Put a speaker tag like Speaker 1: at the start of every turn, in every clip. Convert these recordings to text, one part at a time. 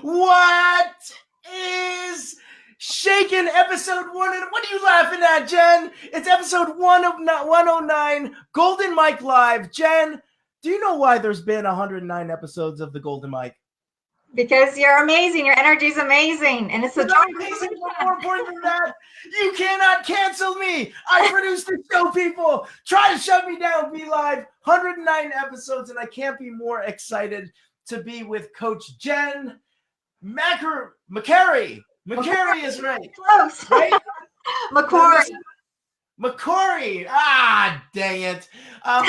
Speaker 1: What is shaking episode one? And what are you laughing at, Jen? It's episode 109 Golden Mike Live. Jen, do you know why there's been 109 episodes of the Golden Mike?
Speaker 2: Because you're amazing. Your energy is amazing. And it's a joy.
Speaker 1: Amazing, but more important than that, you cannot cancel me. I produce the show, people. Try to shut me down, Be Live. 109 episodes, and I can't be more excited to be with Coach Jen Macquarrie. Macquarrie is right.
Speaker 2: Close.
Speaker 1: Right?
Speaker 2: Macquarrie.
Speaker 1: Macquarrie. Ah, dang it.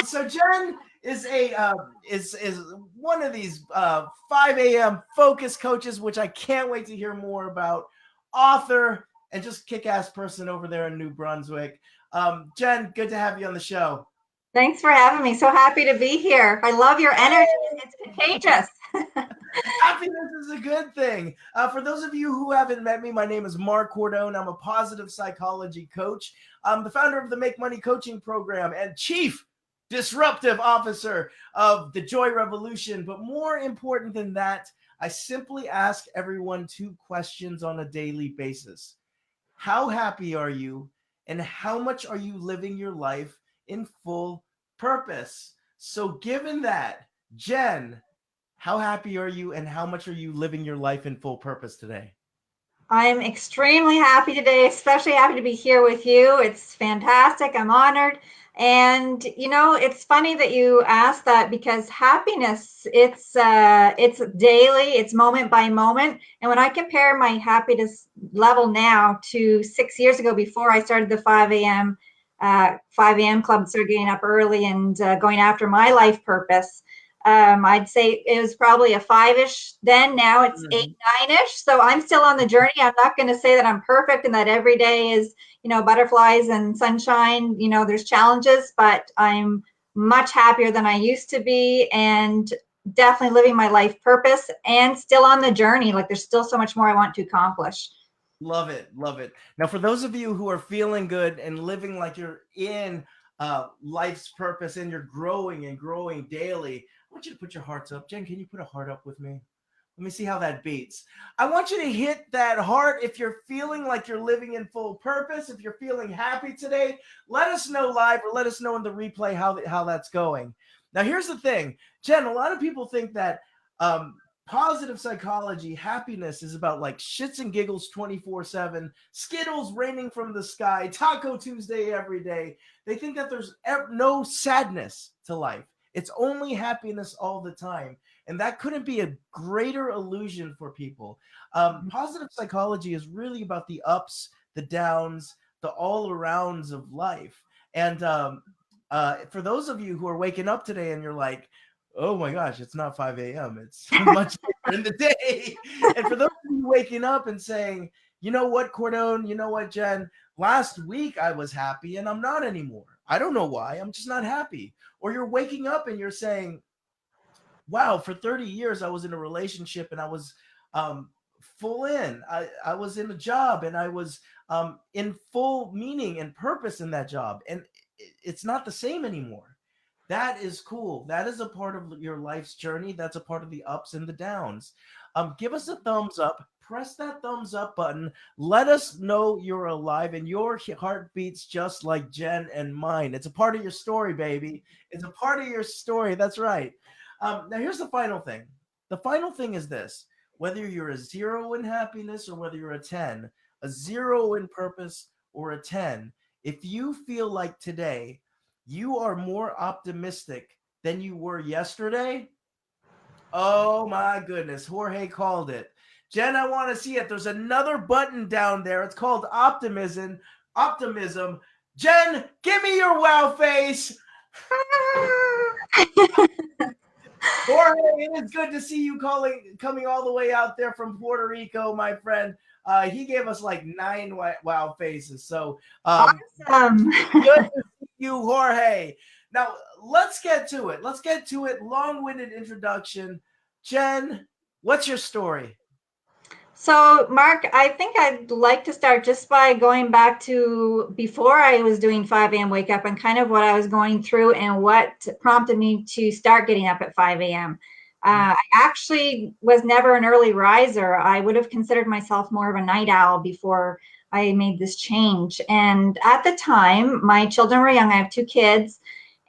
Speaker 1: So Jen is one of these 5 a.m. focus coaches, which I can't wait to hear more about. Author and just kick-ass person over there in New Brunswick. Jen, good to have you on the show.
Speaker 2: Thanks for having me. So happy to be here. I love your energy. It's contagious.
Speaker 1: Happiness is a good thing. For those of you who haven't met me, my name is Mark Cordone. I'm a positive psychology coach. I'm the founder of the Make Money Coaching Program and chief disruptive officer of the Joy Revolution. But more important than that, I simply ask everyone 2 questions on a daily basis. How happy are you? And how much are you living your life in full purpose? So given that, Jen, how happy are you and how much are you living your life in full purpose today?
Speaker 2: I'm extremely happy today, especially happy to be here with you. It's fantastic. I'm honored. And, you know, it's funny that you asked that because happiness, it's daily, it's moment by moment. And when I compare my happiness level now to 6 years ago before I started the 5 a.m. club, started getting up early and going after my life purpose, I'd say it was probably a 5-ish then. Now it's 8, 9-ish. So I'm still on the journey. I'm not going to say that I'm perfect and that every day is, you know, butterflies and sunshine. You know, there's challenges, but I'm much happier than I used to be and definitely living my life purpose and still on the journey. Like there's still so much more I want to accomplish.
Speaker 1: Love it. Love it. Now, for those of you who are feeling good and living like you're in life's purpose and you're growing and growing daily, I want you to put your hearts up. Jen, can you put a heart up with me? Let me see how that beats. I want you to hit that heart if you're feeling like you're living in full purpose. If you're feeling happy today, let us know live or let us know in the replay how that's going. Now, here's the thing. Jen, a lot of people think that positive psychology, happiness is about like shits and giggles 24/7, Skittles raining from the sky, Taco Tuesday every day. They think that there's no sadness to life. It's only happiness all the time. And that couldn't be a greater illusion for people. Positive psychology is really about the ups, the downs, the all arounds of life. And for those of you who are waking up today and you're like, oh my gosh, it's not 5 a.m. It's much later in the day. And for those of you waking up and saying, you know what, Cordone, you know what, Jen, last week I was happy and I'm not anymore. I don't know why. I'm just not happy. Or you're waking up and you're saying, wow, for 30 years I was in a relationship and I was full in. I was in a job and I was in full meaning and purpose in that job. And it's not the same anymore. That is cool. That is a part of your life's journey. That's a part of the ups and the downs. Give us a thumbs up. Press that thumbs up button. Let us know you're alive and your heart beats just like Jen and mine. It's a part of your story, baby. It's a part of your story. That's right. Now, here's the final thing. The final thing is this. Whether you're a 0 in happiness or whether you're a 10, a 0 in purpose or a 10, if you feel like today you are more optimistic than you were yesterday, oh my goodness, Jorge called it. Jen, I want to see it. There's another button down there. It's called optimism. Jen, give me your wow face. Jorge, it is good to see you coming all the way out there from Puerto Rico, my friend. He gave us like 9 wow faces. So
Speaker 2: Awesome.
Speaker 1: Good to see you, Jorge. Now, let's get to it. Long-winded introduction. Jen, what's your story?
Speaker 2: So, Mark, I think I'd like to start just by going back to before I was doing 5 a.m. wake up and kind of what I was going through and what prompted me to start getting up at 5 a.m. I actually was never an early riser. I would have considered myself more of a night owl before I made this change. And at the time, my children were young. I have two kids,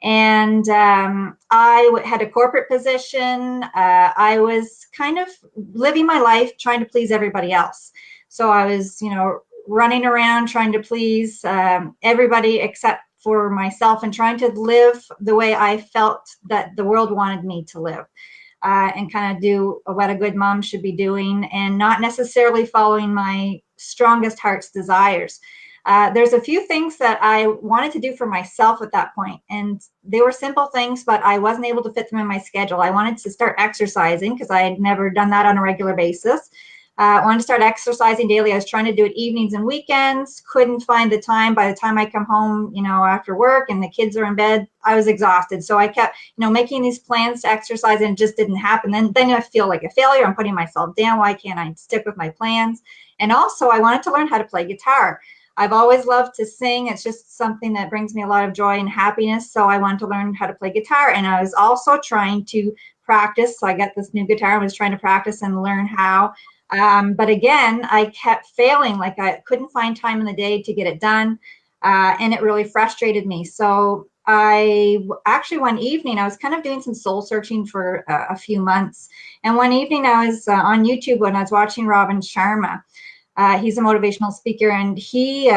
Speaker 2: and had a corporate position. I was kind of living my life trying to please everybody else. So I was, running around trying to please everybody except for myself, and trying to live the way I felt that the world wanted me to live. And kind of do what a good mom should be doing, and not necessarily following my strongest heart's desires. There's a few things that I wanted to do for myself at that point, and they were simple things, but I wasn't able to fit them in my schedule. I wanted to start exercising because I had never done that on a regular basis. I wanted to start exercising daily. I was trying to do it evenings and weekends, couldn't find the time. By the time I come home, after work and the kids are in bed, I was exhausted. So I kept, making these plans to exercise, and it just didn't happen. Then I feel like a failure. I'm putting myself down. Why can't I stick with my plans? And also, I wanted to learn how to play guitar. I've always loved to sing. It's just something that brings me a lot of joy and happiness. So I wanted to learn how to play guitar. And I was also trying to practice. So I got this new guitar. I was trying to practice and learn how. But again, I kept failing. Like, I couldn't find time in the day to get it done. And it really frustrated me. So I actually, one evening, I was kind of doing some soul searching for a few months. And one evening I was on YouTube when I was watching Robin Sharma. He's a motivational speaker, and he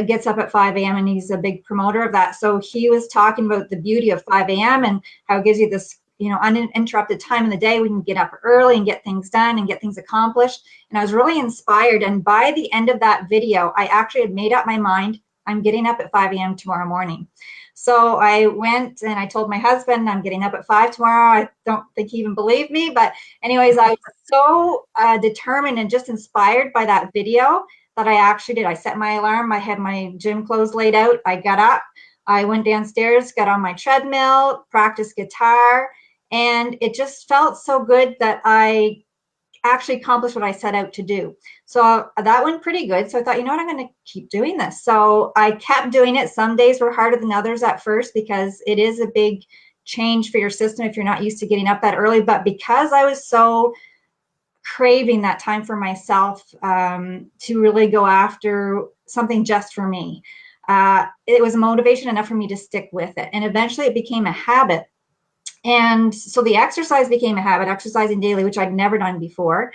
Speaker 2: gets up at 5 a.m. and he's a big promoter of that. So he was talking about the beauty of 5 a.m. and how it gives you this, uninterrupted time in the day. We can get up early and get things done and get things accomplished. And I was really inspired. And by the end of that video, I actually had made up my mind. I'm getting up at 5 a.m. tomorrow morning. So I went and I told my husband I'm getting up at 5 tomorrow. I don't think he even believed me. But anyways, I was so determined and just inspired by that video that I actually did. I set my alarm. I had my gym clothes laid out. I got up. I went downstairs, got on my treadmill, practiced guitar. And it just felt so good that I actually accomplished what I set out to do. So that went pretty good. So I thought, I'm going to keep doing this. So I kept doing it. Some days were harder than others at first because it is a big change for your system if you're not used to getting up that early. But because I was so craving that time for myself, to really go after something just for me, it was motivation enough for me to stick with it. And eventually it became a habit. And so the exercise became a habit, exercising daily, which I'd never done before.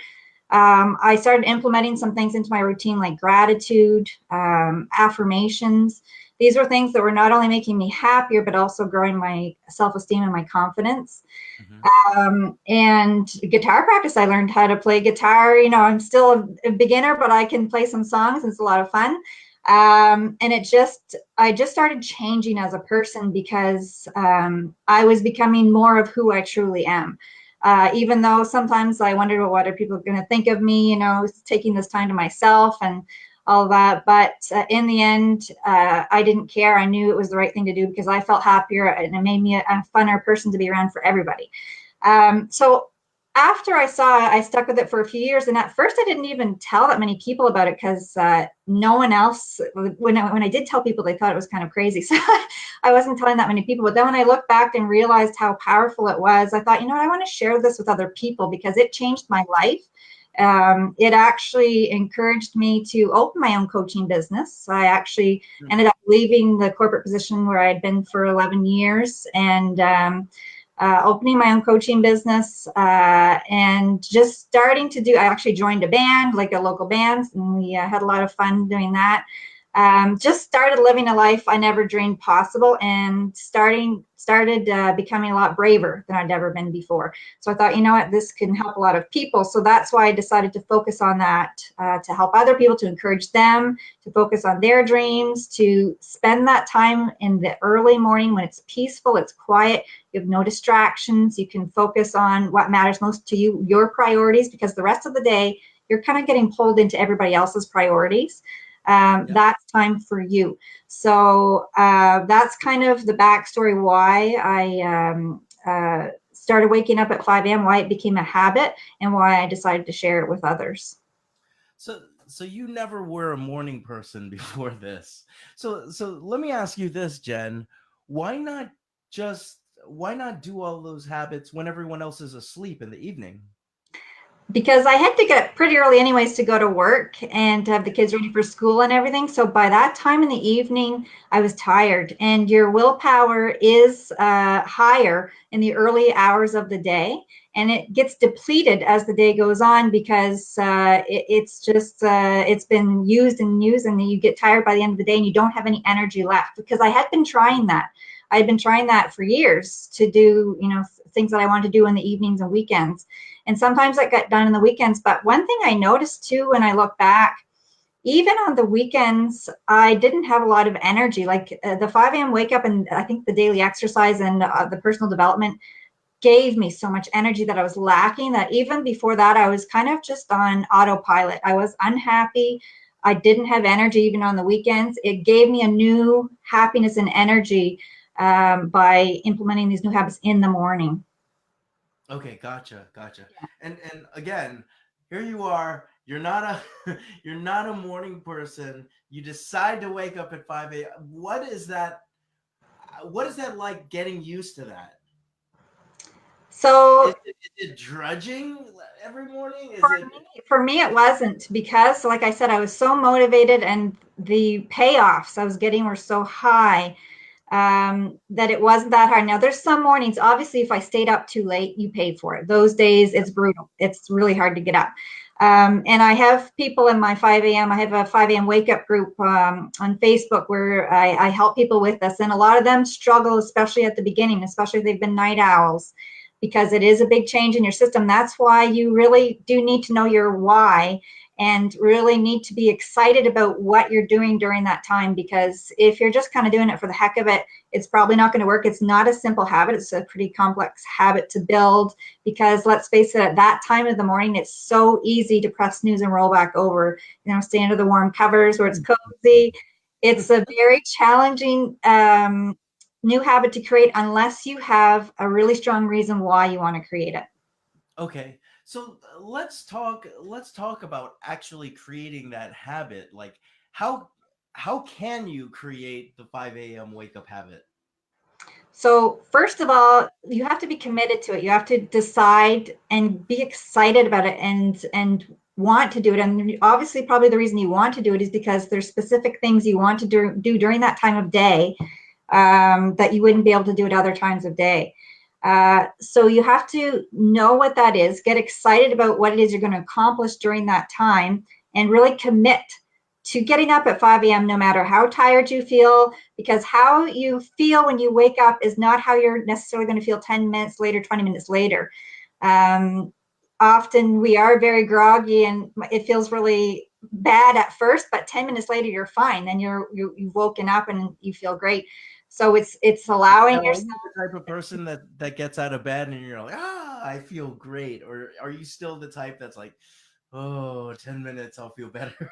Speaker 2: I started implementing some things into my routine, like gratitude, affirmations. These were things that were not only making me happier, but also growing my self-esteem and my confidence. And guitar practice, I learned how to play guitar. I'm still a beginner, but I can play some songs. It's a lot of fun. And I just started changing as a person because I was becoming more of who I truly am. Even though sometimes I wondered, well, what are people going to think of me, taking this time to myself and all that. But in the end, I didn't care. I knew it was the right thing to do because I felt happier, and it made me a funner person to be around for everybody. So after I stuck with it for a few years. And at first I didn't even tell that many people about it because no one else, when I did tell people, they thought it was kind of crazy. So I wasn't telling that many people. But then when I looked back and realized how powerful it was, I thought, I want to share this with other people because it changed my life. It actually encouraged me to open my own coaching business. I actually ended up leaving the corporate position where I had been for 11 years and opening my own coaching business and just starting to I actually joined a band, like a local band, and we had a lot of fun doing that. Just started living a life I never dreamed possible, and started becoming a lot braver than I'd ever been before. So I thought, what, this can help a lot of people. So that's why I decided to focus on that, to help other people, to encourage them to focus on their dreams, to spend that time in the early morning when it's peaceful, it's quiet, you have no distractions, you can focus on what matters most to you, your priorities, because the rest of the day, you're kind of getting pulled into everybody else's priorities. That's time for you. So that's kind of the backstory why I started waking up at 5 a.m., why it became a habit, and why I decided to share it with others.
Speaker 1: So you never were a morning person before this. So let me ask you this, Jen. Why not just why not do all those habits when everyone else is asleep in the evening?
Speaker 2: Because I had to get up pretty early anyways to go to work and to have the kids ready for school and everything. So by that time in the evening, I was tired. And your willpower is higher in the early hours of the day, and it gets depleted as the day goes on because it's just it's been used and used, and you get tired by the end of the day and you don't have any energy left. Because I had been trying that. I had been trying that for years to do, things that I wanted to do in the evenings and weekends. And sometimes that got done in the weekends. But one thing I noticed too, when I look back, even on the weekends, I didn't have a lot of energy. Like the 5 a.m. wake up, and I think the daily exercise and the personal development gave me so much energy that I was lacking, that even before that, I was kind of just on autopilot. I was unhappy. I didn't have energy even on the weekends. It gave me a new happiness and energy by implementing these new habits in the morning.
Speaker 1: Okay, gotcha. And again, here you are. You're not a you're not a morning person. You decide to wake up at 5 a.m. What is that? What is that like getting used to that?
Speaker 2: So
Speaker 1: Is it drudging every morning?
Speaker 2: For
Speaker 1: Is it
Speaker 2: for me, it wasn't, because, like I said, I was so motivated, and the payoffs I was getting were so high that it wasn't that hard. Now, there's some mornings, obviously, if I stayed up too late, you pay for it. Those days, it's brutal. It's really hard to get up. And I have people in my 5 a.m. I have a 5 a.m. wake up group on Facebook where I help people with this. And a lot of them struggle, especially at the beginning, especially if they've been night owls, because it is a big change in your system. That's why you really do need to know your why, and really need to be excited about what you're doing during that time. Because if you're just kind of doing it for the heck of it, it's probably not going to work. It's not a simple habit. It's a pretty complex habit to build, because let's face it, at that time of the morning, it's so easy to press snooze and roll back over, stay under the warm covers where it's cozy. It's a very challenging new habit to create unless you have a really strong reason why you want to create it.
Speaker 1: okay? So let's talk about actually creating that habit. Like how how can you create the 5 a.m. wake up habit?
Speaker 2: So, first of all, you have to be committed to it. You have to decide and be excited about it, and want to do it. And obviously, probably the reason you want to do it is because there's specific things you want to do during that time of day that you wouldn't be able to do at other times of day. So you have to know what that is, get excited about what it is you're going to accomplish during that time, and really commit to getting up at 5 a.m. no matter how tired you feel, because how you feel when you wake up is not how you're necessarily going to feel 10 minutes later, 20 minutes later. Um, Often we are very groggy and it feels really bad at first, but 10 minutes later you're fine. Then you've woken up and you feel great. So it's allowing
Speaker 1: Now, are
Speaker 2: yourself.
Speaker 1: you the type of person that gets out of bed and you're like, I feel great, or are you still the type that's like, oh, 10 minutes, I'll feel better?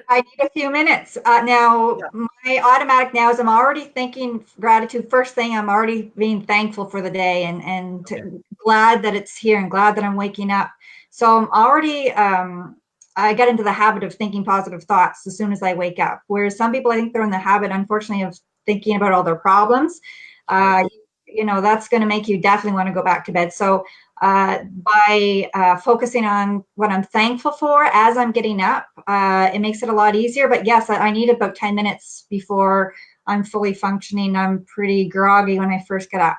Speaker 2: I need a few minutes. Now,
Speaker 1: Yeah.
Speaker 2: my automatic now is I'm already thinking gratitude first thing. I'm already being thankful for the day, and
Speaker 1: Okay.
Speaker 2: glad that it's here and glad that I'm waking up. So I'm already, I get into the habit of thinking positive thoughts as soon as I wake up. Whereas some people, I think they're in the habit, unfortunately, of thinking about all their problems.
Speaker 1: Sure.
Speaker 2: Uh, that's going to make you definitely want to go back to bed. So by focusing on what I'm thankful for as I'm getting up, it makes it a lot easier. But yes, I need about 10 minutes before I'm fully functioning. I'm pretty groggy when I first get up.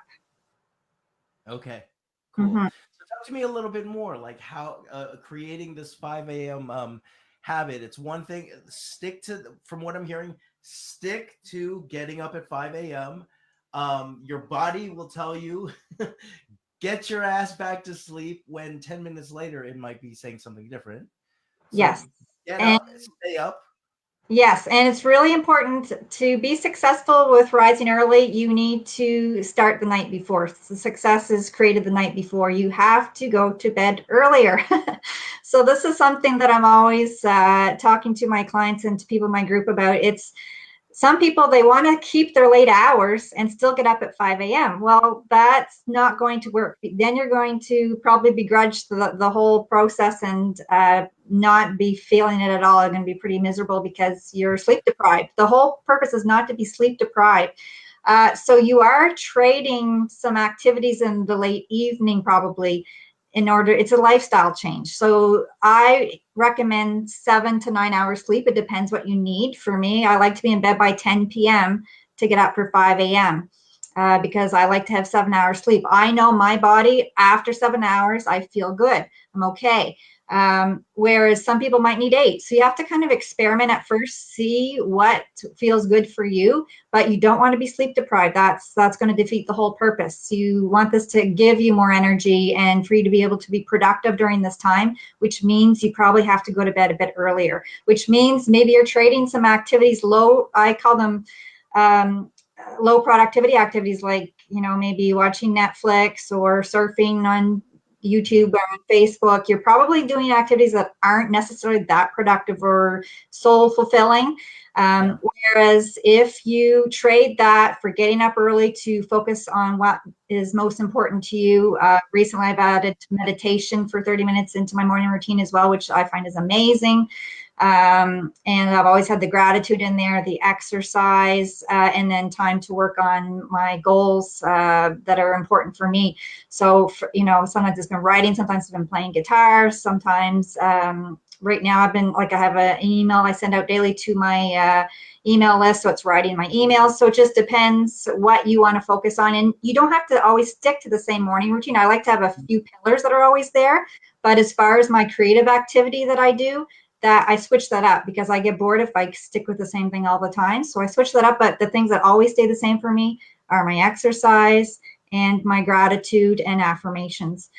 Speaker 1: Okay. Cool.
Speaker 2: Mm-hmm.
Speaker 1: So talk to me a little bit more, like how creating this 5 a.m. Habit. It's one thing. Stick to, from what I'm hearing, stick to getting up at 5 a.m. Your body will tell you, get your ass back to sleep, when 10 minutes later it might be saying something different. So
Speaker 2: Yes.
Speaker 1: get
Speaker 2: And
Speaker 1: up, stay up.
Speaker 2: yes, and it's really important to be successful with rising early. You need to start the night before. The success is created the night before. You have to go to bed earlier. So this is something that I'm always talking to my clients and to people in my group about. It's some people, they want to keep their late hours and still get up at 5 a.m. Well, that's not going to work. Then you're going to probably begrudge the whole process and not be feeling it at all. You're going to be pretty miserable because you're sleep deprived. The whole purpose is not to be sleep deprived. So you are trading some activities in the late evening probably in order, it's a lifestyle change. So I recommend 7 to 9 hours sleep. It depends what you need. For me, I like to be in bed by 10 p.m. to get up for 5 a.m. Because I like to have 7 hours sleep. I know my body after 7 hours, I feel good. I'm okay. Whereas some people might need 8. So you have to kind of experiment at first, see what feels good for you, but you don't want to be sleep deprived. That's going to defeat the whole purpose. You want this to give you more energy and for you to be able to be productive during this time, which means you probably have to go to bed a bit earlier, which means maybe you're trading some activities low, I call them low productivity activities, like, maybe watching Netflix or surfing on YouTube or on Facebook. You're probably doing activities that aren't necessarily that productive or soul fulfilling. Whereas if you trade that for getting up early to focus on what is most important to you, recently I've added meditation for 30 minutes into my morning routine as well, which I find is amazing. And I've always had the gratitude in there, the exercise, and then time to work on my goals that are important for me. So, sometimes it's been writing, sometimes I've been playing guitar, sometimes right now I've been I have an email I send out daily to my email list, so it's writing my emails. So it just depends what you want to focus on, and you don't have to always stick to the same morning routine. I like to have a few pillars that are always there, but as far as my creative activity that I do, that I switch that up because I get bored if I stick with the same thing all the time. So I switch that up, but the things that always stay the same for me are my exercise and my gratitude and affirmations.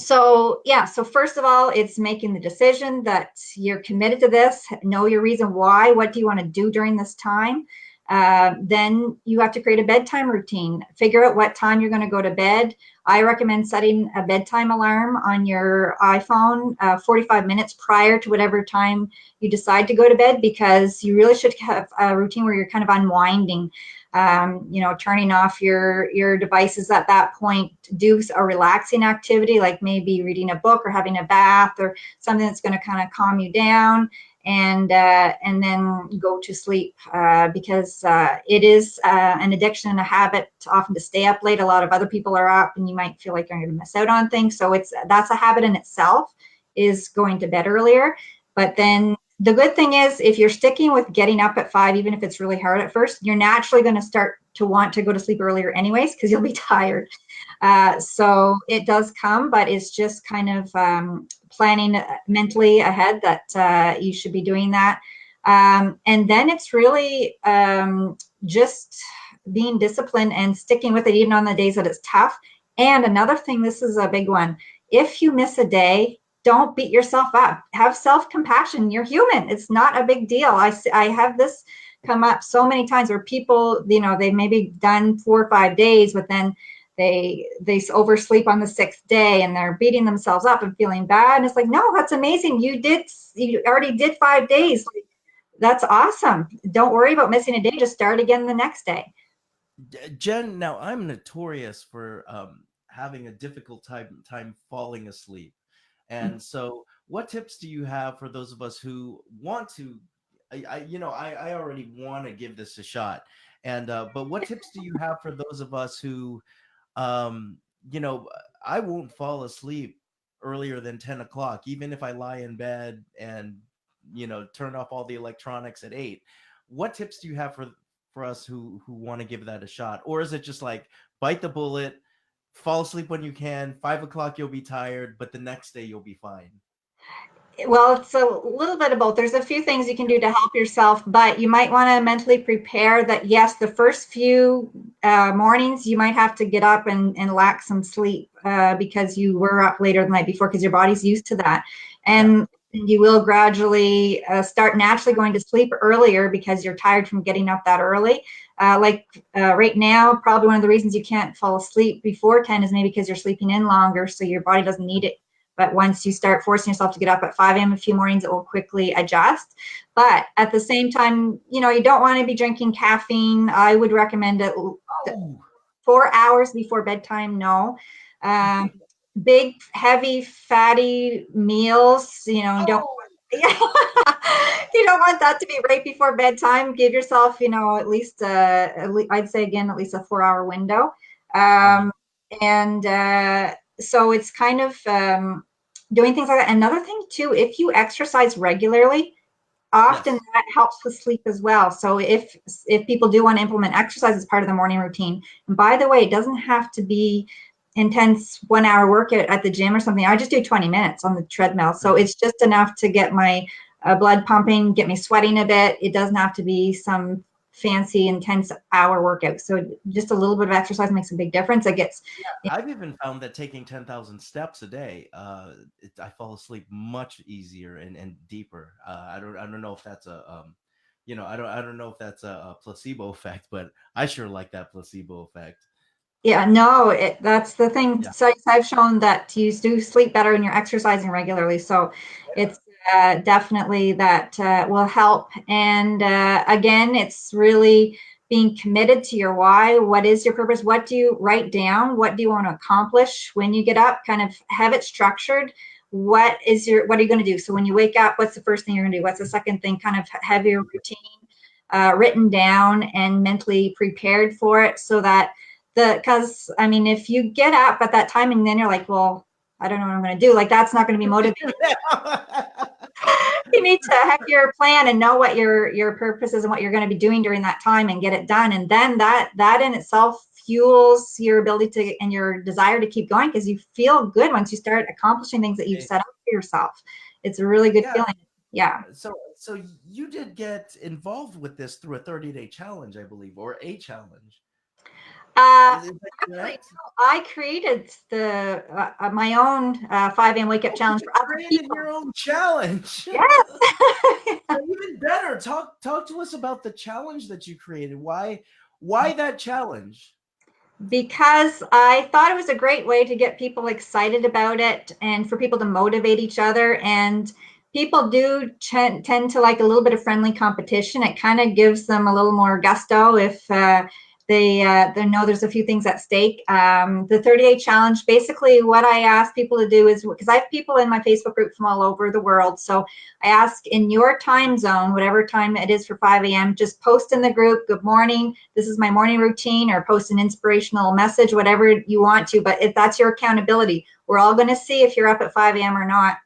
Speaker 2: So first of all, it's making the decision that you're committed to this, know your reason why, what do you want to do during this time? Then you have to create a bedtime routine, figure out what time you're going to go to bed. I recommend setting a bedtime alarm on your iPhone 45 minutes prior to whatever time you decide to go to bed, because you really should have a routine where you're kind of unwinding, turning off your devices at that point. Do a relaxing activity like maybe reading a book or having a bath or something that's going to kind of calm you down, and then go to sleep, because it is an addiction and a habit often to stay up late. A lot of other people are up and you might feel like you're going to miss out on things. So that's a habit in itself, is going to bed earlier. But then the good thing is, if you're sticking with getting up at 5, even if it's really hard at first, you're naturally going to start to want to go to sleep earlier anyways, because you'll be tired. So it does come, but it's just kind of planning mentally ahead that you should be doing that. And then it's really just being disciplined and sticking with it, even on the days that it's tough. And another thing, this is a big one. If you miss a day, don't beat yourself up. Have self-compassion. You're human. It's not a big deal. I have this come up so many times where people, they've maybe done 4 or 5 days, but then they oversleep on the 6th day and they're beating themselves up and feeling bad. And it's like, no, that's amazing. You already did 5 days. That's awesome. Don't worry about missing a day. Just start again the next day.
Speaker 1: Jen, now I'm notorious for having a difficult time falling asleep. And so what tips do you have for those of us who want to, I already want to give this a shot. And, but what tips do you have for those of us who, um, you know, I won't fall asleep earlier than 10 o'clock, even if I lie in bed and, turn off all the electronics at 8. What tips do you have for us who want to give that a shot? Or is it just like bite the bullet, fall asleep when you can, 5 o'clock you'll be tired, but the next day you'll be fine?
Speaker 2: Well, it's a little bit of both. There's a few things you can do to help yourself, but you might want to mentally prepare that, yes, the first few mornings you might have to get up and lack some sleep because you were up later the night before, because your body's used to that. And you will gradually start naturally going to sleep earlier because you're tired from getting up that early. Right now, probably one of the reasons you can't fall asleep before 10 is maybe because you're sleeping in longer, so your body doesn't need it. But once you start forcing yourself to get up at 5 a.m. a few mornings, it will quickly adjust. But at the same time, you don't want to be drinking caffeine. I would recommend it 4 hours before bedtime. No. Big, heavy, fatty meals, don't. Yeah. You don't want that to be right before bedtime. Give yourself, at least, I'd say again, at least a 4 hour window.
Speaker 1: Mhm.
Speaker 2: Um, and so it's kind of doing things like that. Another thing too, if you exercise regularly, often
Speaker 1: Yes.
Speaker 2: that helps with sleep as well. So if people do want to implement exercise as part of the morning routine, and by the way, it doesn't have to be intense 1 hour workout at the gym or something. I just do 20 minutes on the treadmill. So
Speaker 1: Mhm.
Speaker 2: it's just enough to get my blood pumping, get me sweating a bit. It doesn't have to be some fancy intense hour workout. So just a little bit of exercise makes a big difference. It gets
Speaker 1: I've even found that taking 10,000 steps a day, I fall asleep much easier and deeper. I don't know if that's I don't know if that's a placebo effect, but I sure like that placebo effect.
Speaker 2: Yeah, no, that's the thing.
Speaker 1: Yeah.
Speaker 2: Studies have shown that you do sleep better when you're exercising regularly. So it's definitely that will help. And again, it's really being committed to your why. What is your purpose? What do you write down? What do you want to accomplish when you get up? Kind of have it structured. What are you going to do? So when you wake up, what's the first thing you're going to do? What's the second thing? Kind of have your routine written down and mentally prepared for it so that because I mean, if you get up at that time and then you're like, well, I don't know what I'm going to do, like that's not going to be motivating. You need to have your plan and know what your purpose is and what you're going to be doing during that time and get it done. And then that in itself fuels your ability to and your desire to keep going because you feel good once you start accomplishing things that you've set up for yourself. It's a really good
Speaker 1: Yeah.
Speaker 2: feeling. Yeah.
Speaker 1: So you did get involved with this through a 30-day challenge, I believe, or a challenge.
Speaker 2: Uh,
Speaker 1: Is that
Speaker 2: Actually,
Speaker 1: correct?
Speaker 2: no, I created the my own 5 a.m. wake up
Speaker 1: Oh,
Speaker 2: challenge
Speaker 1: you
Speaker 2: for other
Speaker 1: created
Speaker 2: people.
Speaker 1: your own challenge.
Speaker 2: Yes.
Speaker 1: So even better, talk to us about the challenge that you created. Why that challenge?
Speaker 2: Because I thought it was a great way to get people excited about it and for people to motivate each other. And people do tend to like a little bit of friendly competition. It kind of gives them a little more gusto if they know there's a few things at stake. The 30-day challenge, basically what I ask people to do is, because I have people in my Facebook group from all over the world. So I ask in your time zone, whatever time it is for 5 a.m., just post in the group, good morning, this is my morning routine, or post an inspirational message, whatever you want to. But if that's your accountability, we're all going to see if you're up at 5 a.m. or not.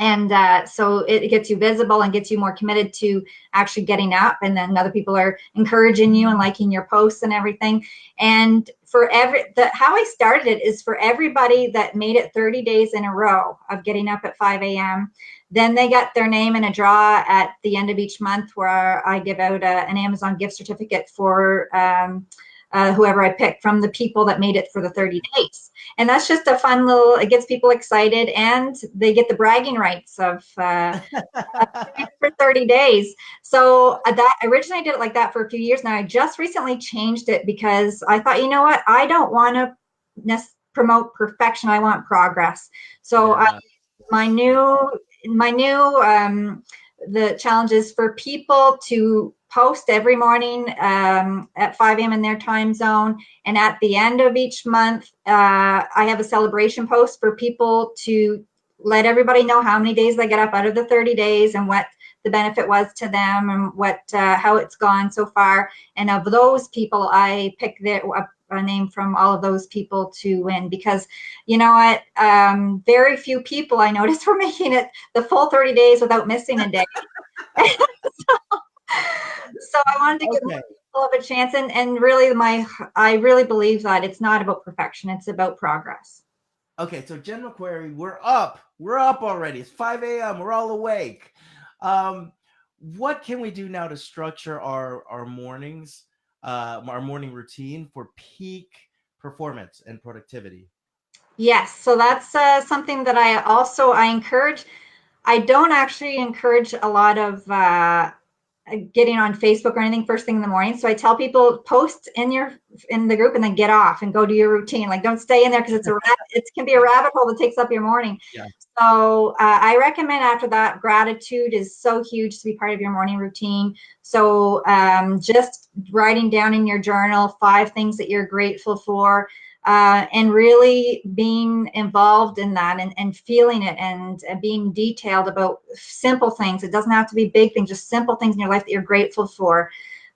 Speaker 2: And so it gets you visible and gets you more committed to actually getting up. And then other people are encouraging you and liking your posts and everything. And for how I started it is for everybody that made it 30 days in a row of getting up at 5 a.m. Then they got their name in a draw at the end of each month where I give out an Amazon gift certificate for whoever I pick from the people that made it for the 30 days. And that's just a fun little, it gets people excited and they get the bragging rights of for 30 days. So that originally I did it like that for a few years now. I just recently changed it because I thought, you know what, I don't want to promote perfection. I want progress. So
Speaker 1: Yeah.
Speaker 2: my new my new the challenge is for people to post every morning at 5 a.m. in their time zone. And at the end of each month, I have a celebration post for people to let everybody know how many days they get up out of the 30 days and what the benefit was to them and what how it's gone so far. And of those people, I pick a name from all of those people to win because you know what, very few people I noticed were making it the full 30 days without missing a day. So I wanted to give more
Speaker 1: Okay.
Speaker 2: people a chance, and really I really believe that it's not about perfection, it's about progress.
Speaker 1: Okay. So Jen Macquarie, we're up. We're up already. It's 5 a.m. We're all awake. Um, what can we do now to structure our mornings, our morning routine for peak performance and productivity?
Speaker 2: Yes, so that's something that I encourage. I don't actually encourage a lot of getting on Facebook or anything first thing in the morning. So I tell people post in the group and then get off and go do your routine. Like don't stay in there because it can be a rabbit hole that takes up your morning.
Speaker 1: Yeah.
Speaker 2: So I recommend after that, gratitude is so huge to be part of your morning routine. So just writing down in your journal 5 things that you're grateful for. and really being involved in that and feeling it and being detailed about simple things. It doesn't have to be big things, just simple things in your life that you're grateful for.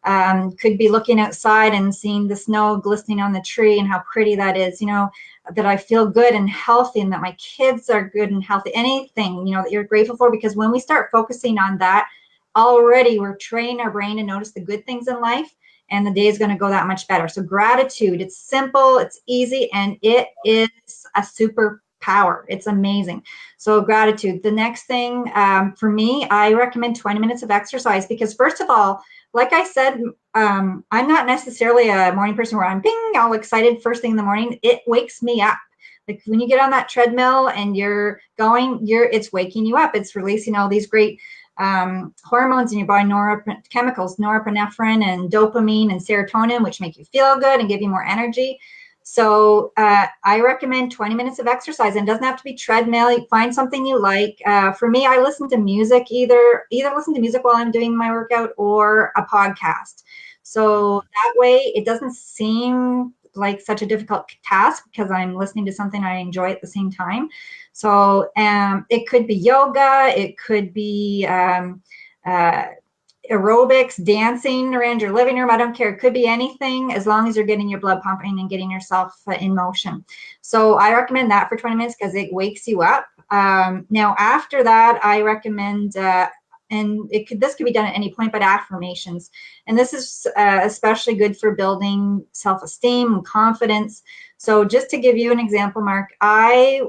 Speaker 2: Could be looking outside and seeing the snow glistening on the tree and how pretty that is, you know, that I feel good and healthy and that my kids are good and healthy. Anything, you know, that you're grateful for, because when we start focusing on that, already we're training our brain to notice the good things in life, and the day is going to go that much better. So gratitude, it's simple, it's easy, and it is a superpower. It's amazing. So gratitude. The next thing, for me, I recommend 20 minutes of exercise, because first of all, like I said, I'm not necessarily a morning person where I'm all excited first thing in the morning. It wakes me up. Like when you get on that treadmill and you're going, it's waking you up. It's releasing all these great hormones in your body, chemicals, norepinephrine and dopamine and serotonin, which make you feel good and give you more energy. So I recommend 20 minutes of exercise, and it doesn't have to be treadmill. You find something you like. For me, I listen to music, either listen to music while I'm doing my workout or a podcast. So that way it doesn't seem like such a difficult task, because I'm listening to something I enjoy at the same time. So it could be yoga, it could be aerobics, dancing around your living room. I don't care. It could be anything, as long as you're getting your blood pumping and getting yourself in motion. So I recommend that for 20 minutes because it wakes you up. Now, after that, I recommend, and this could be done at any point, but affirmations. And this is especially good for building self-esteem and confidence. So just to give you an example, Mark, I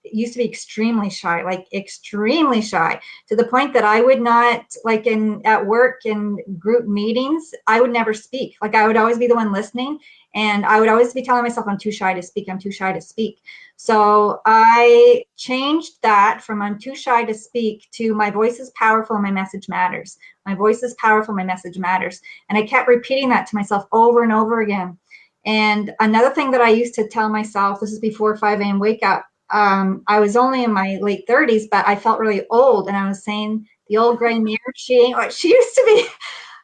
Speaker 2: used to be extremely shy, like extremely shy, to the point that I would not, like at work in group meetings, I would never speak. Like I would always be the one listening, and I would always be telling myself, I'm too shy to speak, I'm too shy to speak. So I changed that from I'm too shy to speak to my voice is powerful, my message matters. My voice is powerful, my message matters. And I kept repeating that to myself over and over again. And another thing that I used to tell myself, this is before 5 a.m. wake up, I was only in my late 30s, but I felt really old. And I was saying, the old gray mare, she ain't what she used to be.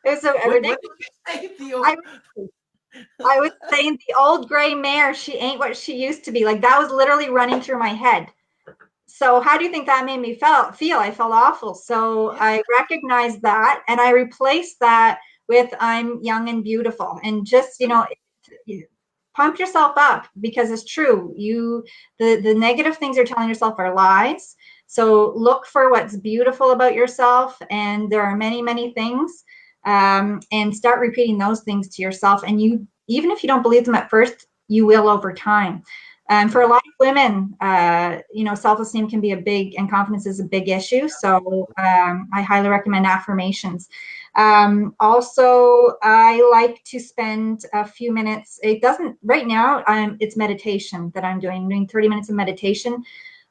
Speaker 2: It was so ridiculous. I was saying, the old gray mare, she ain't what she used to be. Like that was literally running through my head. So how do you think that made me feel? I felt awful. So yeah. I recognized that, and I replaced that with I'm young and beautiful. And just, you know, pump yourself up, because it's true. The negative things you're telling yourself are lies. So look for what's beautiful about yourself, and there are many, many things, and start repeating those things to yourself. And you, even if you don't believe them at first, you will over time. For a lot of women, you know, self-esteem can be and confidence is a big issue. So I highly recommend affirmations. Also, I like to spend a few minutes. It doesn't, right now, it's meditation that I'm doing. I'm doing 30 minutes of meditation.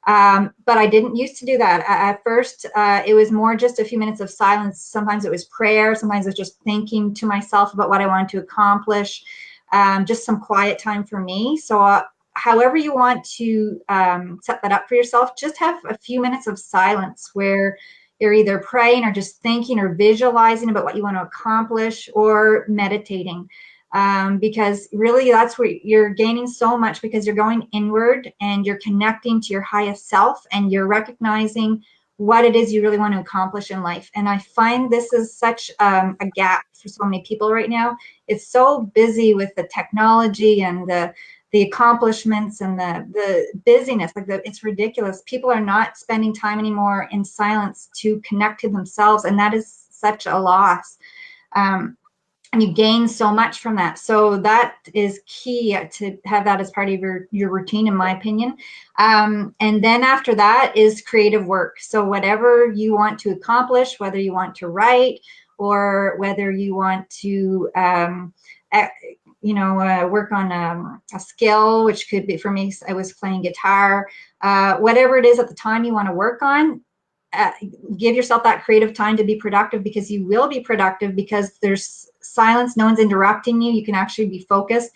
Speaker 2: But I didn't used to do that. At first, it was more just a few minutes of silence. Sometimes it was prayer. Sometimes it was just thinking to myself about what I wanted to accomplish. Just some quiet time for me. So however you want to set that up for yourself, just have a few minutes of silence where you're either praying or just thinking or visualizing about what you want to accomplish, or meditating. Because really that's where you're gaining so much, because you're going inward and you're connecting to your highest self, and you're recognizing what it is you really want to accomplish in life. And I find this is such a gap for so many people right now. It's so busy with the technology and the accomplishments and the busyness, like it's ridiculous. People are not spending time anymore in silence to connect to themselves, and that is such a loss. And you gain so much from that. So that is key, to have that as part of your routine, in my opinion. And then after that is creative work. So whatever you want to accomplish, whether you want to write, or whether you want to work on a skill, which could be, for me, I was playing guitar, whatever it is at the time you want to work on, give yourself that creative time to be productive, because you will be productive, because there's silence, no one's interrupting you. You can actually be focused.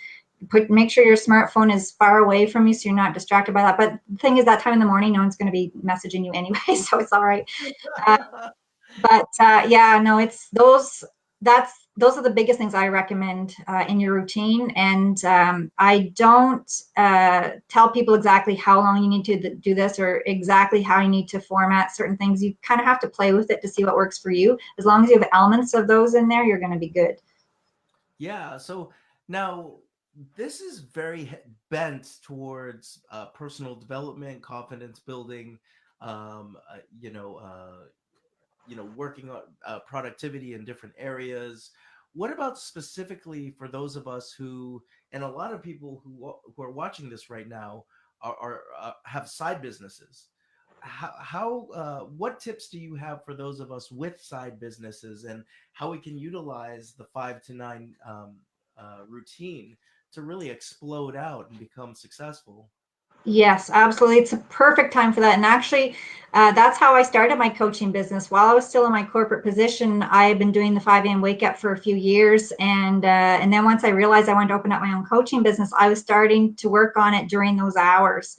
Speaker 2: Make sure your smartphone is far away from you so you're not distracted by that. But the thing is, that time in the morning, no one's going to be messaging you anyway, so it's all right. Yeah, no, it's those. That's those are the biggest things I recommend in your routine. And I don't tell people exactly how long you need to do this or exactly how you need to format certain things. You kind of have to play with it to see what works for you. As long as you have elements of those in there, you're going to be good.
Speaker 1: Yeah. So now this is very bent towards personal development, confidence building, um, uh, you know, uh, working on productivity in different areas. What about specifically for those of us who, and a lot of people who are watching this right now are have side businesses? What tips do you have for those of us with side businesses, and how we can utilize the 5 to 9 routine to really explode out and become successful?
Speaker 2: Yes, absolutely. It's a perfect time for that. And actually, that's how I started my coaching business. While I was still in my corporate position, I had been doing the 5 a.m. wake up for a few years. And then once I realized I wanted to open up my own coaching business, I was starting to work on it during those hours.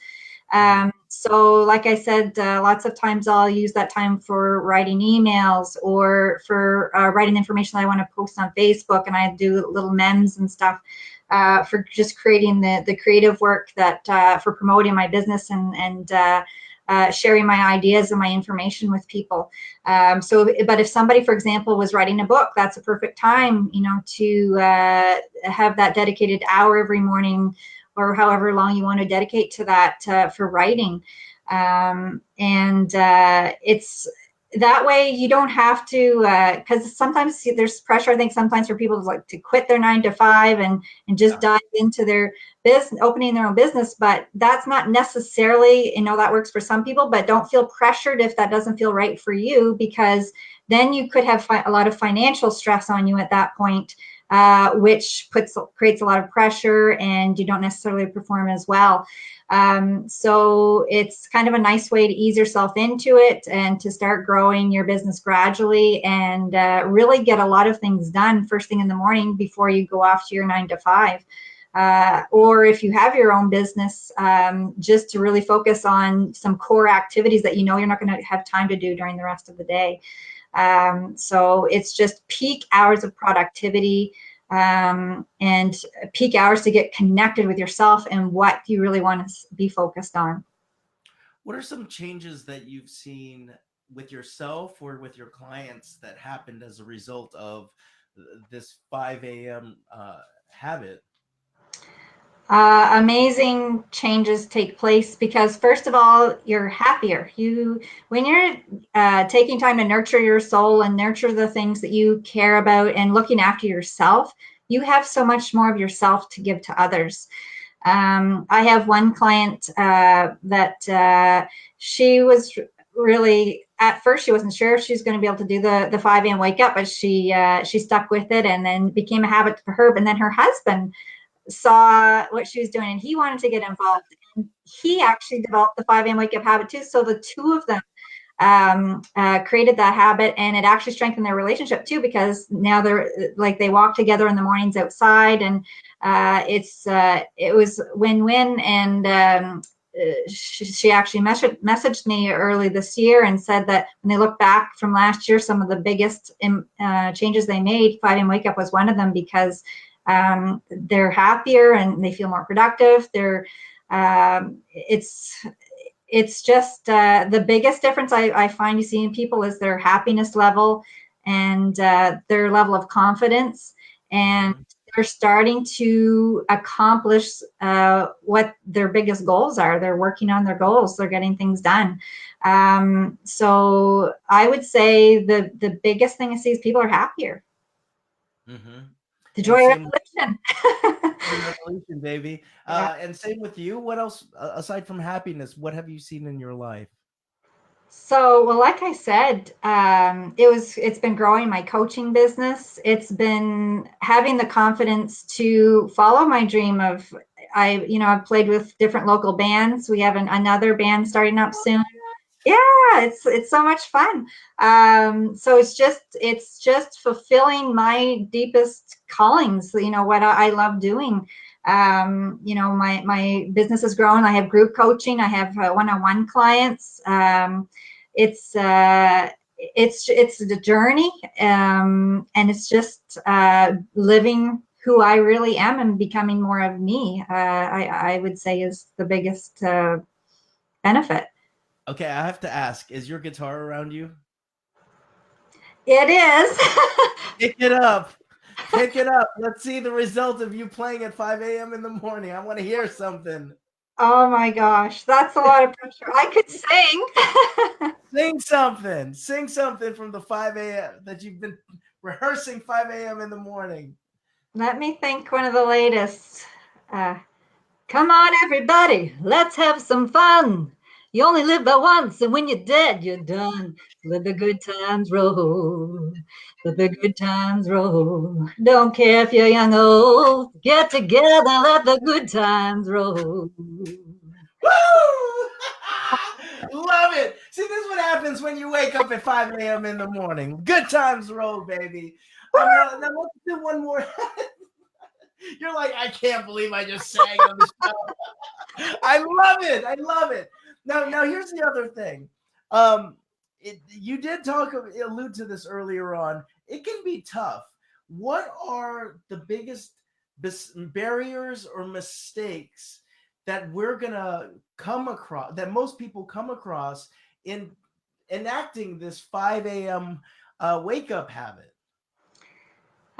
Speaker 1: Mhm.
Speaker 2: So like I said, lots of times I'll use that time for writing emails or for writing information that I want to post on Facebook, and I do little memes and stuff for just creating the creative work that for promoting my business and sharing my ideas and my information with people. But if somebody, for example, was writing a book, that's a perfect time, to have that dedicated hour every morning or however long you want to dedicate to that for writing. It's that way you don't have to, because sometimes there's pressure, I think, sometimes for people to quit their 9 to 5 and just
Speaker 1: Yeah.
Speaker 2: dive into their business, opening their own business. But that's not necessarily, that works for some people, but don't feel pressured if that doesn't feel right for you, because then you could have a lot of financial stress on you at that point, which creates a lot of pressure, and you don't necessarily perform as well. So it's kind of a nice way to ease yourself into it and to start growing your business gradually, and really get a lot of things done first thing in the morning before you go off to your 9 to 5. Or if you have your own business, just to really focus on some core activities that you're not going to have time to do during the rest of the day. So it's just peak hours of productivity, and peak hours to get connected with yourself and what you really want to be focused on.
Speaker 1: What are some changes that you've seen with yourself or with your clients that happened as a result of this 5 a.m. Habit?
Speaker 2: Amazing changes take place because, first of all, you're happier. When you're taking time to nurture your soul and nurture the things that you care about and looking after yourself, you have so much more of yourself to give to others. I have one client that she was really, at first she wasn't sure if she was going to be able to do the 5 a.m. wake up, but she stuck with it, and then became a habit for her. And then her husband saw what she was doing, and he wanted to get involved, and he actually developed the 5 a.m. wake up habit too. So the two of them created that habit, and it actually strengthened their relationship too, because now they walk together in the mornings outside, and it was win-win. And she actually messaged me early this year and said that when they look back from last year, some of the biggest changes they made, 5 a.m. wake up was one of them, because they're happier and they feel more productive. It's just the biggest difference I find you see in people is their happiness level and their level of confidence, and
Speaker 1: Mhm.
Speaker 2: they're starting to accomplish what their biggest goals are. They're working on their goals. They're getting things done. So I would say the biggest thing I see is people are happier.
Speaker 1: Mhm.
Speaker 2: The
Speaker 1: And
Speaker 2: joy
Speaker 1: same
Speaker 2: revolution.
Speaker 1: revolution, baby.
Speaker 2: Yeah.
Speaker 1: And same with you. What else aside from happiness? What have you seen in your life?
Speaker 2: So, well, like I said, it's been growing my coaching business. It's been having the confidence to follow my dream of, I've played with different local bands. We have another band starting up soon. Yeah, it's so much fun. So it's just fulfilling my deepest callings. What I love doing. My business has grown. I have group coaching. I have one-on-one clients. It's it's the journey, and it's just living who I really am and becoming more of me. I would say is the biggest benefit.
Speaker 1: Okay, I have to ask, is your guitar around you?
Speaker 2: It is.
Speaker 1: Pick it up. Pick it up. Let's see the result of you playing at 5 a.m. in the morning. I want to hear something.
Speaker 2: Oh my gosh, that's a lot of pressure. I could sing.
Speaker 1: Sing something. Sing something from the 5 a.m. that you've been rehearsing 5 a.m. in the morning.
Speaker 2: Let me think one of the latest. Uh, Come on, everybody, let's have some fun. You only live but once, and when you're dead, you're done. Let the good times roll. Let the good times roll. Don't care if you're young or old. Get together, let the good times roll.
Speaker 1: Woo! Love it. See, this is what happens when you wake up at 5 a.m. in the morning. Good times roll, baby. Now let's do one more. You're like, I can't believe I just sang on the show. I love it. I love it. Now here's the other thing. You did allude to this earlier on. It can be tough. What are the biggest barriers or mistakes that we're gonna come across, that most people come across in enacting this 5 a.m. Wake up habit?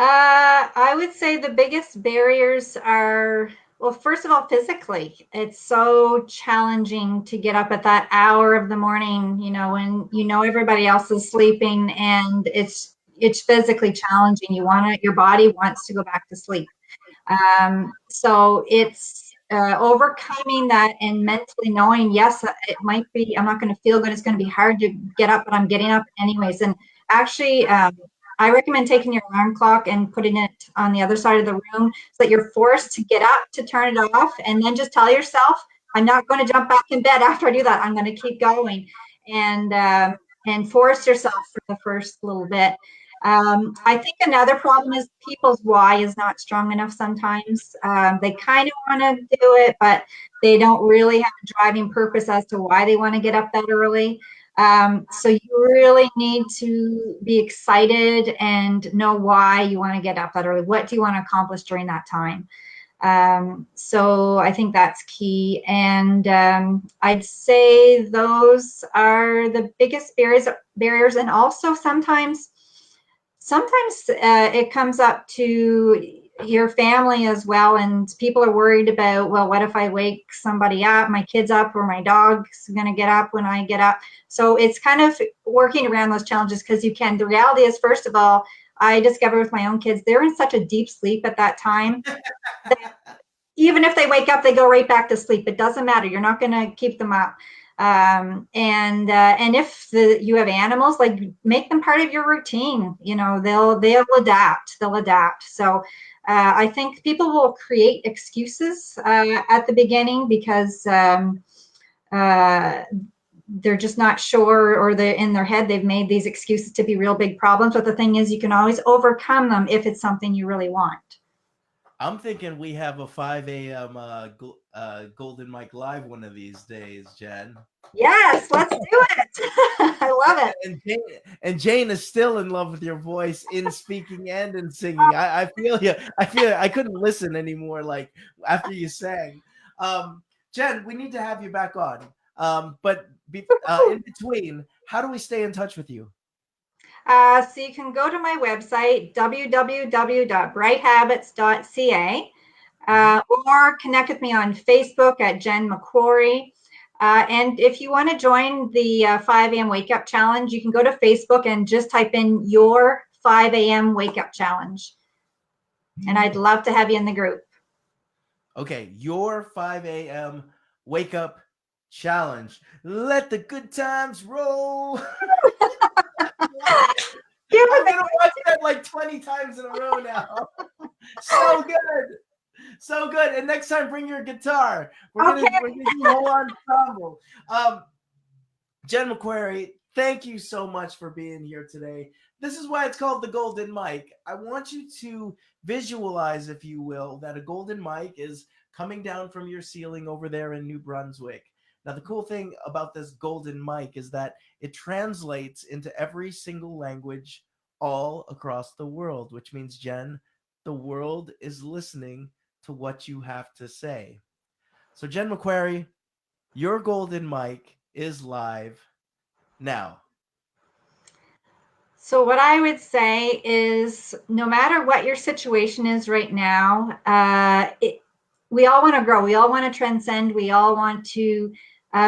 Speaker 2: I would say the biggest barriers are, well, first of all, physically. It's so challenging to get up at that hour of the morning, when everybody else is sleeping, and it's physically challenging. Your body wants to go back to sleep. So it's overcoming that and mentally knowing, yes, it might be, I'm not going to feel good. It's going to be hard to get up, but I'm getting up anyways. And actually, I recommend taking your alarm clock and putting it on the other side of the room so that you're forced to get up to turn it off, and then just tell yourself, I'm not going to jump back in bed after I do that. I'm going to keep going, and force yourself for the first little bit. I think another problem is people's why is not strong enough sometimes. They kind of want to do it, but they don't really have a driving purpose as to why they want to get up that early. So you really need to be excited and know why you want to get up that early. What do you want to accomplish during that time? So I think that's key. And I'd say those are the biggest barriers. And also sometimes it comes up to your family as well, and people are worried about, well, what if I wake somebody up, my kids up, or my dog's going to get up when I get up? So it's kind of working around those challenges, because the reality is, first of all, I discovered with my own kids, they're in such a deep sleep at that time that even if they wake up, they go right back to sleep. It doesn't matter. You're not going to keep them up. And if you have animals, like, make them part of your routine. They'll adapt. They'll adapt. So I think people will create excuses at the beginning because they're just not sure, or they're in their head, they've made these excuses to be real big problems. But the thing is, you can always overcome them if it's something you really want.
Speaker 1: I'm thinking we have a 5 a.m. Golden Mike Live one of these days, Jen.
Speaker 2: Yes, let's do it. I love
Speaker 1: it. And Jane is still in love with your voice in speaking and in singing. I feel you. I couldn't listen anymore, like, after you sang. Jen, we need to have you back on. But in between, how do we stay in touch with you?
Speaker 2: So you can go to my website, www.brighthabits.ca, or connect with me on Facebook at Jen Macquarrie. And if you want to join the 5 a.m. Wake Up Challenge, you can go to Facebook and just type in your 5 a.m. Wake Up Challenge. And I'd love to have you in the group.
Speaker 1: Okay, your 5 a.m. Wake Up Challenge. Let the good times roll. I'm gonna watch that like 20 times in a row now. So good. So good. And next time, bring your guitar. We're gonna do a whole ensemble. Jen Macquarrie, thank you so much for being here today. This is why it's called the Golden Mic. I want you to visualize, if you will, that a golden mic is coming down from your ceiling over there in New Brunswick. Now, the cool thing about this golden mic is that it translates into every single language all across the world, which means, Jen, the world is listening to what you have to say. So, Jen Macquarie, your golden mic is live now.
Speaker 2: So, what I would say is no matter what your situation is right now, we all want to grow. We all want to transcend. We all want to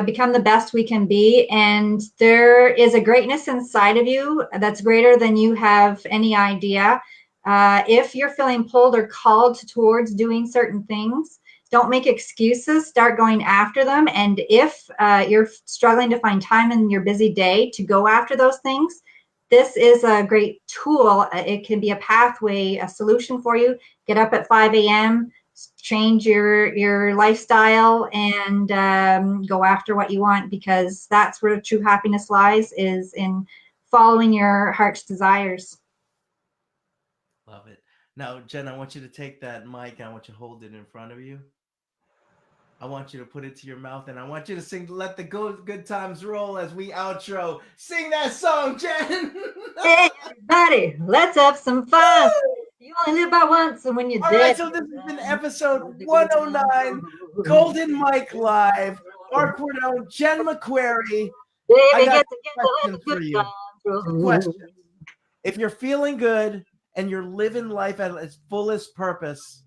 Speaker 2: become the best we can be. And there is a greatness inside of you that's greater than you have any idea. If you're feeling pulled or called towards doing certain things, don't make excuses. Start going after them. And if you're struggling to find time in your busy day to go after those things, this is a great tool. It can be a pathway, a solution for you. Get up at 5 a.m., change your lifestyle, and go after what you want, because that's where true happiness lies, is in following your heart's desires.
Speaker 1: Love it. Now, Jen, I want you to take that mic and I want you to hold it in front of you. I want you to put it to your mouth and I want you to sing Let the Good Times Roll as we outro. Sing that song, Jen!
Speaker 2: Hey, everybody, let's have some fun. You only live by once, and when you're
Speaker 1: All right,
Speaker 2: dead,
Speaker 1: so this
Speaker 2: you're
Speaker 1: has been
Speaker 2: done.
Speaker 1: episode
Speaker 2: Let the good times
Speaker 1: 109,
Speaker 2: roll.
Speaker 1: Golden Mike Live. Our own Jen Macquarie. I
Speaker 2: Baby,
Speaker 1: got
Speaker 2: get
Speaker 1: two
Speaker 2: together, let the
Speaker 1: questions
Speaker 2: good
Speaker 1: for you.
Speaker 2: times
Speaker 1: Two
Speaker 2: roll.
Speaker 1: questions. If you're feeling good and you're living life at its fullest purpose,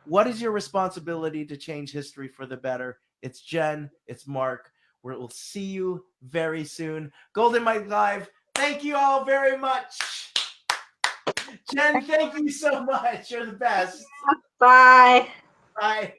Speaker 1: what is your responsibility to change history for the better? It's Jen, it's Mark. We'll see you very soon. Golden Mike Live. Thank you all very much. Jen, thank you so much. You're the best.
Speaker 2: Bye.
Speaker 1: Bye.